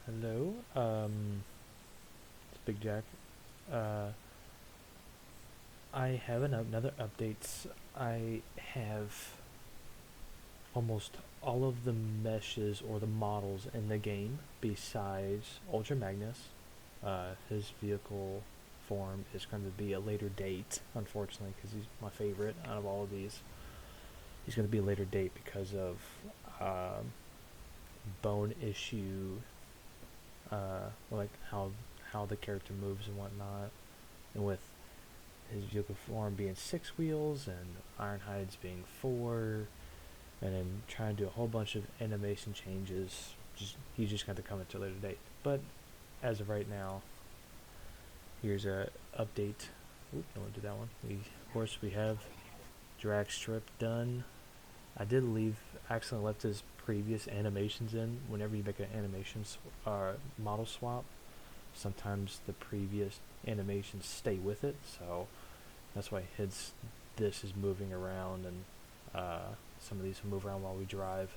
Hello, it's Big Jack. Uh, I have another updates. I have almost all of the meshes or the models in the game besides Ultra Magnus. His vehicle form is going to be a later date, unfortunately, because he's my favorite out of all of these. He's going to be a later date because of um bone issue, like how the character moves and whatnot, and with his vehicle form being 6 wheels and Ironhide's being 4, and then trying to do a whole bunch of animation changes. He's just got to come at a later date. But as of right now, here's a update. Oop, don't want to do that one. Of course, we have drag strip done. I did accidentally left his previous animations in. Whenever you make an model swap, sometimes the previous animations stay with it, so that's why this is moving around, and some of these will move around while we drive.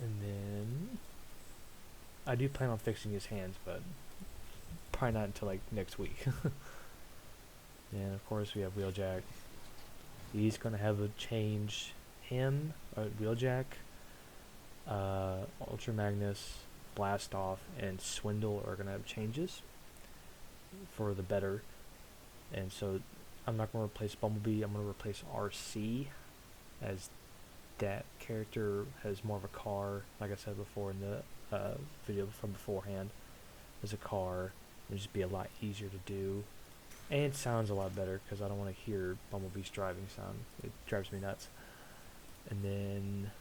And then I do plan on fixing his hands, but probably not until like next week. And of course we have Wheeljack. He's gonna have a change. Wheeljack, Ultra Magnus, Blast Off, and Swindle are gonna have changes for the better. And so I'm not gonna replace Bumblebee. I'm gonna replace RC, as that character has more of a car. Like I said before in the video from beforehand, as a car, it'll just be a lot easier to do. And it sounds a lot better because I don't want to hear Bumblebee's driving sound. It drives me nuts. And then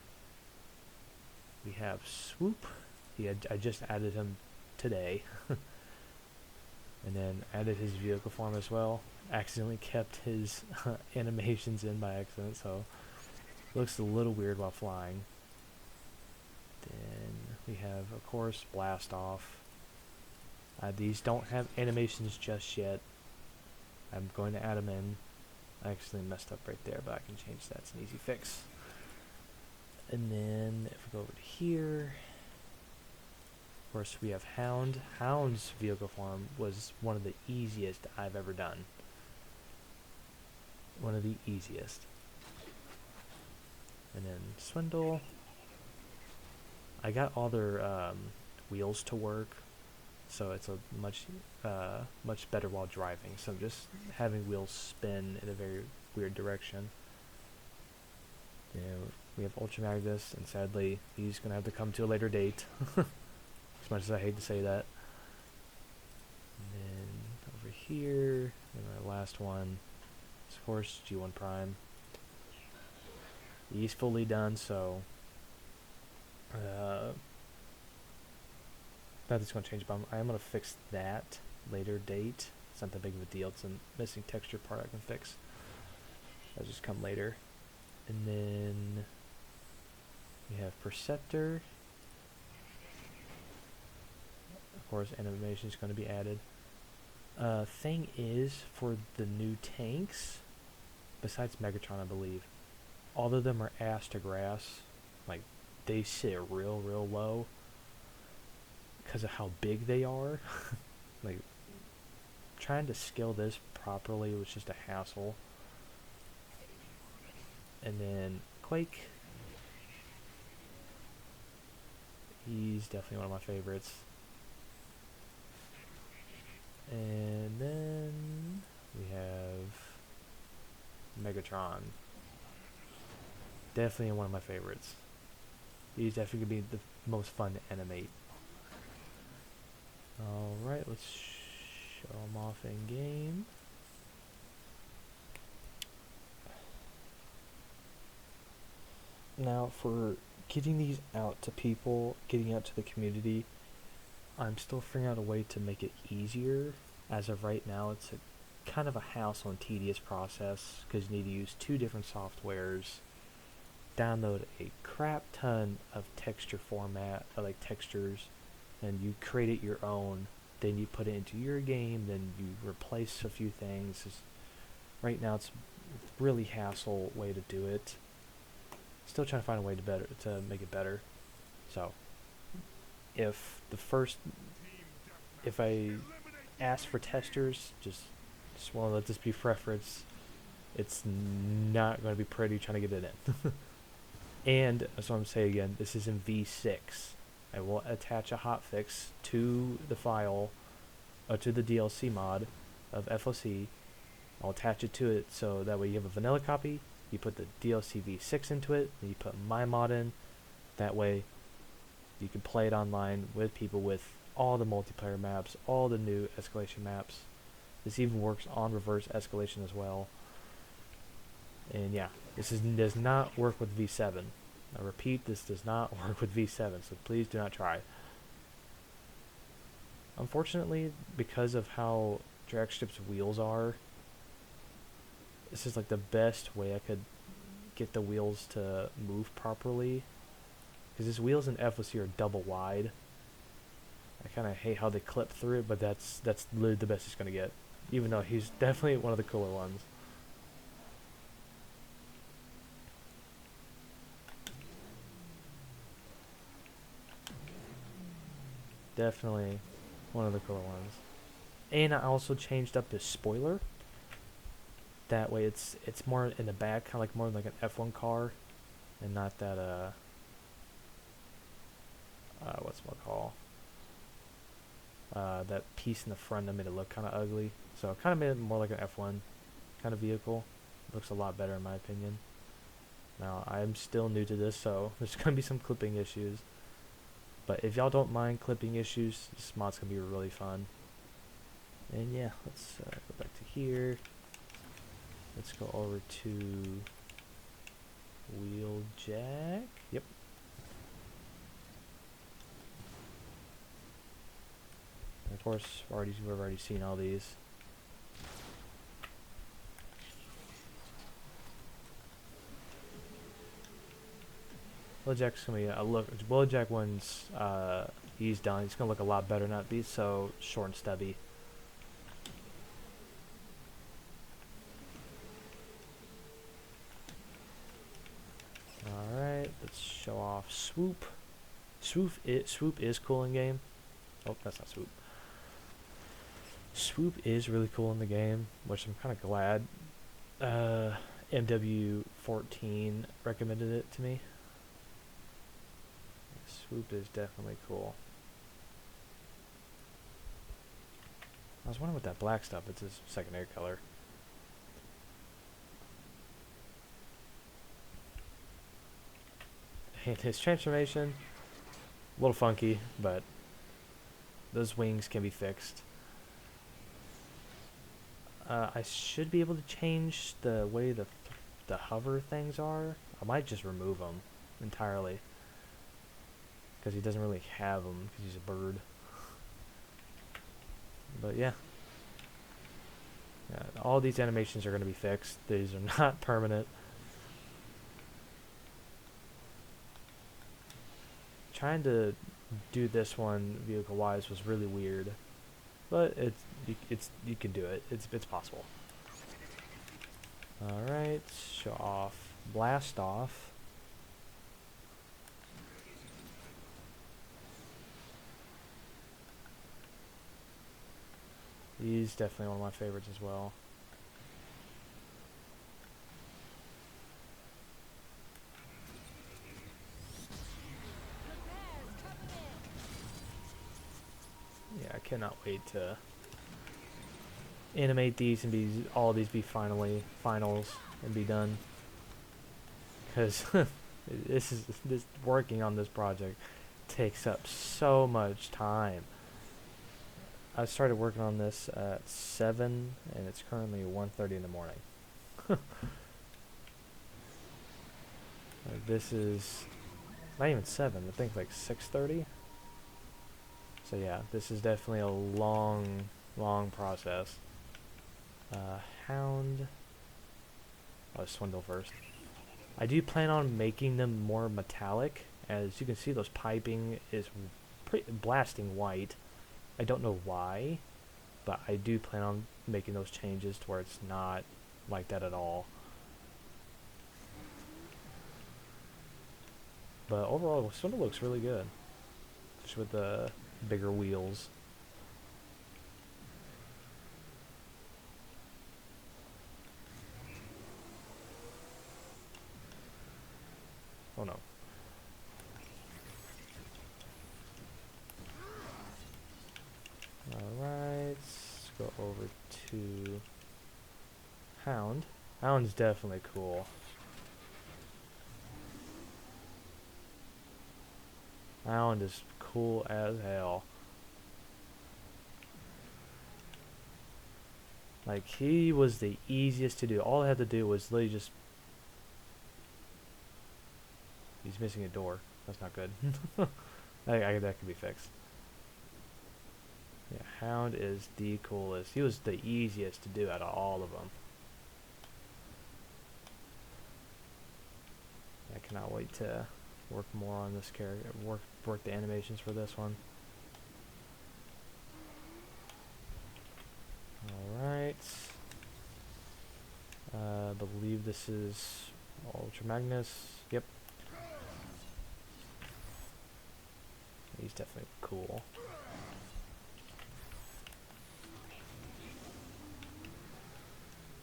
we have Swoop. I just added him today. And then added his vehicle form as well. Accidentally kept his animations in by accident, so looks a little weird while flying. Then we have, of course, Blast Off. These don't have animations just yet. I'm going to add them in. I accidentally messed up right there, but I can change that. It's an easy fix. And then if we go over to here, of course we have Hound. Hound's vehicle form was one of the easiest I've ever done. One of the easiest. And then Swindle. I got all their wheels to work, so it's a much better while driving. So I'm just having wheels spin in a very weird direction. You know, we have Ultra Magnus, and sadly, he's gonna have to come to a later date. As much as I hate to say that. And then over here, and our last one is, of course, G1 Prime. He's fully done, so nothing's going to change, but I am going to fix that later date. It's not that big of a deal. It's a missing texture part I can fix. That'll just come later. And then we have Perceptor. Of course, animation is going to be added. Thing is, for the new tanks, besides Megatron, I believe, all of them are ass to grass. Like, they sit real low because of how big they are. Like, trying to scale this properly was just a hassle. And then Quake. He's definitely one of my favorites. And then we have Megatron. Definitely one of my favorites. He's definitely going to be the most fun to animate. Alright, let's show him off in game. Now, for getting these out to people, getting out to the community, I'm still figuring out a way to make it easier. As of right now, it's a kind of a hassle and tedious process because you need to use 2 different softwares, download a crap ton of texture format, like textures, and you create it your own. Then you put it into your game, then you replace a few things. Right now, it's a really hassle way to do it. Still trying to find a way to make it better. So if if I ask for testers, just want to let this be preference. It's not going to be pretty trying to get it in. And that's what I'm saying again. This is in V6. I will attach a hotfix to the file, to the DLC mod of FOC. I'll attach it to it so that way you have a vanilla copy. You put the DLC V6 into it, and you put my mod in. That way, you can play it online with people with all the multiplayer maps, all the new escalation maps. This even works on reverse escalation as well. And yeah, does not work with V7. I repeat, this does not work with V7, so please do not try. Unfortunately, because of how Dragstrip's wheels are, this is like the best way I could get the wheels to move properly. Because his wheels in FOC are double wide. I kind of hate how they clip through it, but that's literally the best he's going to get. Even though he's definitely one of the cooler ones. Definitely one of the cooler ones. And I also changed up his spoiler. That way it's more in the back, kind of like more like an F1 car, and not that what's it called? That piece in the front that made it look kind of ugly. So it kind of made it more like an F1 kind of vehicle. Looks a lot better in my opinion. Now I'm still new to this, so there's gonna be some clipping issues. But if y'all don't mind clipping issues, this mod's gonna be really fun. And yeah, let's go back to here. Let's go over to Wheeljack. Yep. And of course, we've already seen all these. Wheeljack's gonna be a look. Wheeljack one's he's done. He's gonna look a lot better, not be so short and stubby. Alright, let's show off Swoop. Swoop is cool in game. Oh, that's not Swoop. Swoop is really cool in the game, which I'm kind of glad. MW14 recommended it to me. Swoop is definitely cool. I was wondering what that black stuff, it's his secondary color. And his transformation, a little funky, but those wings can be fixed. I should be able to change the way the hover things are. I might just remove them entirely. Because he doesn't really have them, because he's a bird. But yeah. All these animations are going to be fixed. These are not permanent. Trying to do this one vehicle wise was really weird, but you can do it. It's possible. All right, show off Blast Off. He's definitely one of my favorites as well. Yeah, I cannot wait to animate these and all these be finals and be done. Because this working on this project takes up so much time. I started working on this at 7 and it's currently 1:30 in the morning. This is not even 7, I think like 6:30. So yeah, this is definitely a long process. Hound. Oh, Swindle first. I do plan on making them more metallic. As you can see, those piping is blasting white. I don't know why, but I do plan on making those changes to where it's not like that at all. But overall, Swindle looks really good. especially with the bigger wheels. Oh no. Alright, let's go over to Hound. Hound's definitely cool. Hound is cool as hell. Like, he was the easiest to do. All I had to do was literally just... He's missing a door. That's not good. That could be fixed. Yeah, Hound is the coolest. He was the easiest to do out of all of them. I cannot wait to work more on this character. Work the animations for this one. Alright. I believe this is Ultra Magnus. Yep. He's definitely cool.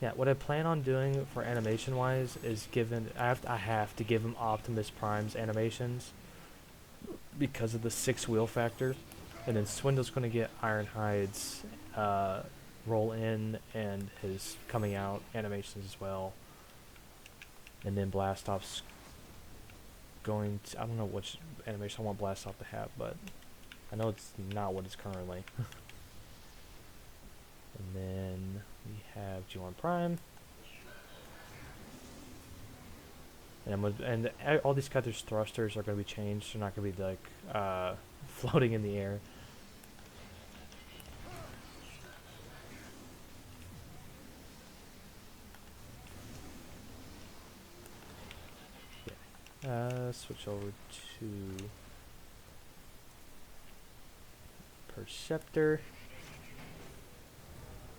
Yeah, what I plan on doing for animation wise is I have to give him Optimus Prime's animations because of the 6-wheel factor, and then Swindle's going to get Ironhide's roll in and his coming out animations as well, and then Blastoff's going to, I don't know which animation I want Blastoff to have, but I know it's not what it's currently. And then we have G1 Prime. And all these cutters thrusters are going to be changed. They're not going to be like floating in the air. Yeah. Switch over to Perceptor.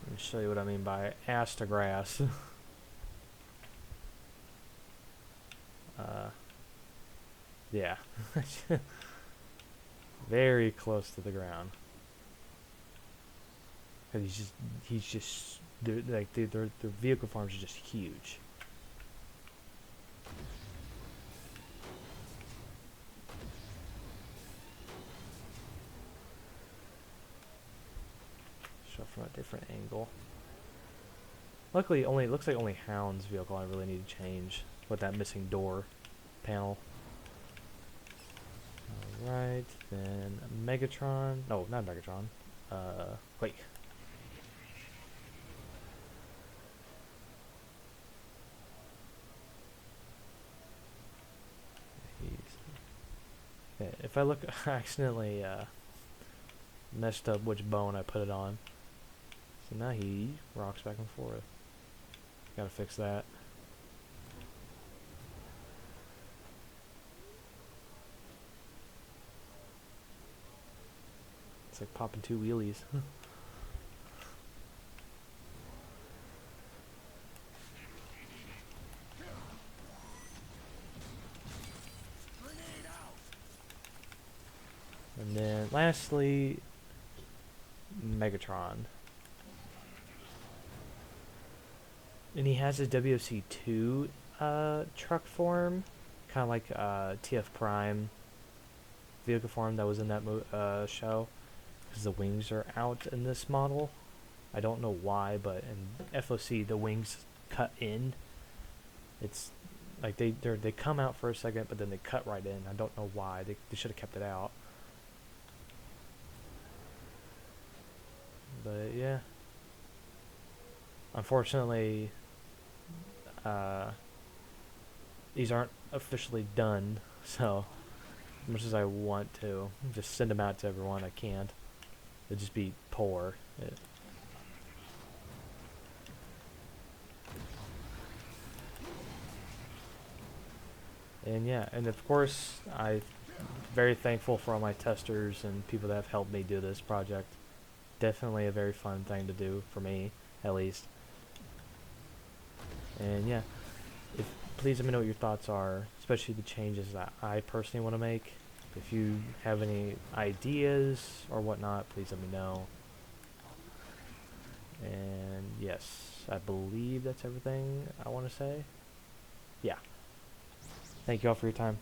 Let me show you what I mean by ass to grass. Yeah. Very close to the ground. Cause he's just, their vehicle farms are just huge. Show from a different angle. Luckily, it looks like only Hound's vehicle I really need to change with that missing door panel. Alright, then Megatron. No, not Megatron. Wait. Yeah, if I look, I accidentally messed up which bone I put it on. So now he rocks back and forth. Gotta fix that. It's like popping 2 wheelies. And then lastly, Megatron. And he has a WFC2 truck form, kind of like TF Prime vehicle form that was in that show, because the wings are out in this model. I don't know why, but in FOC the wings cut in. It's like they come out for a second, but then they cut right in. I don't know why. They should have kept it out. But yeah, unfortunately, these aren't officially done, so as much as I want to just send them out to everyone, I can't. It'd just be poor. And yeah, and of course, I'm very thankful for all my testers and people that have helped me do this project. Definitely a very fun thing to do for me, at least. And yeah, please let me know what your thoughts are, especially the changes that I personally want to make, If you have any ideas or whatnot, please let me know. And yes, I believe that's everything I want to say. Yeah. Thank you all for your time.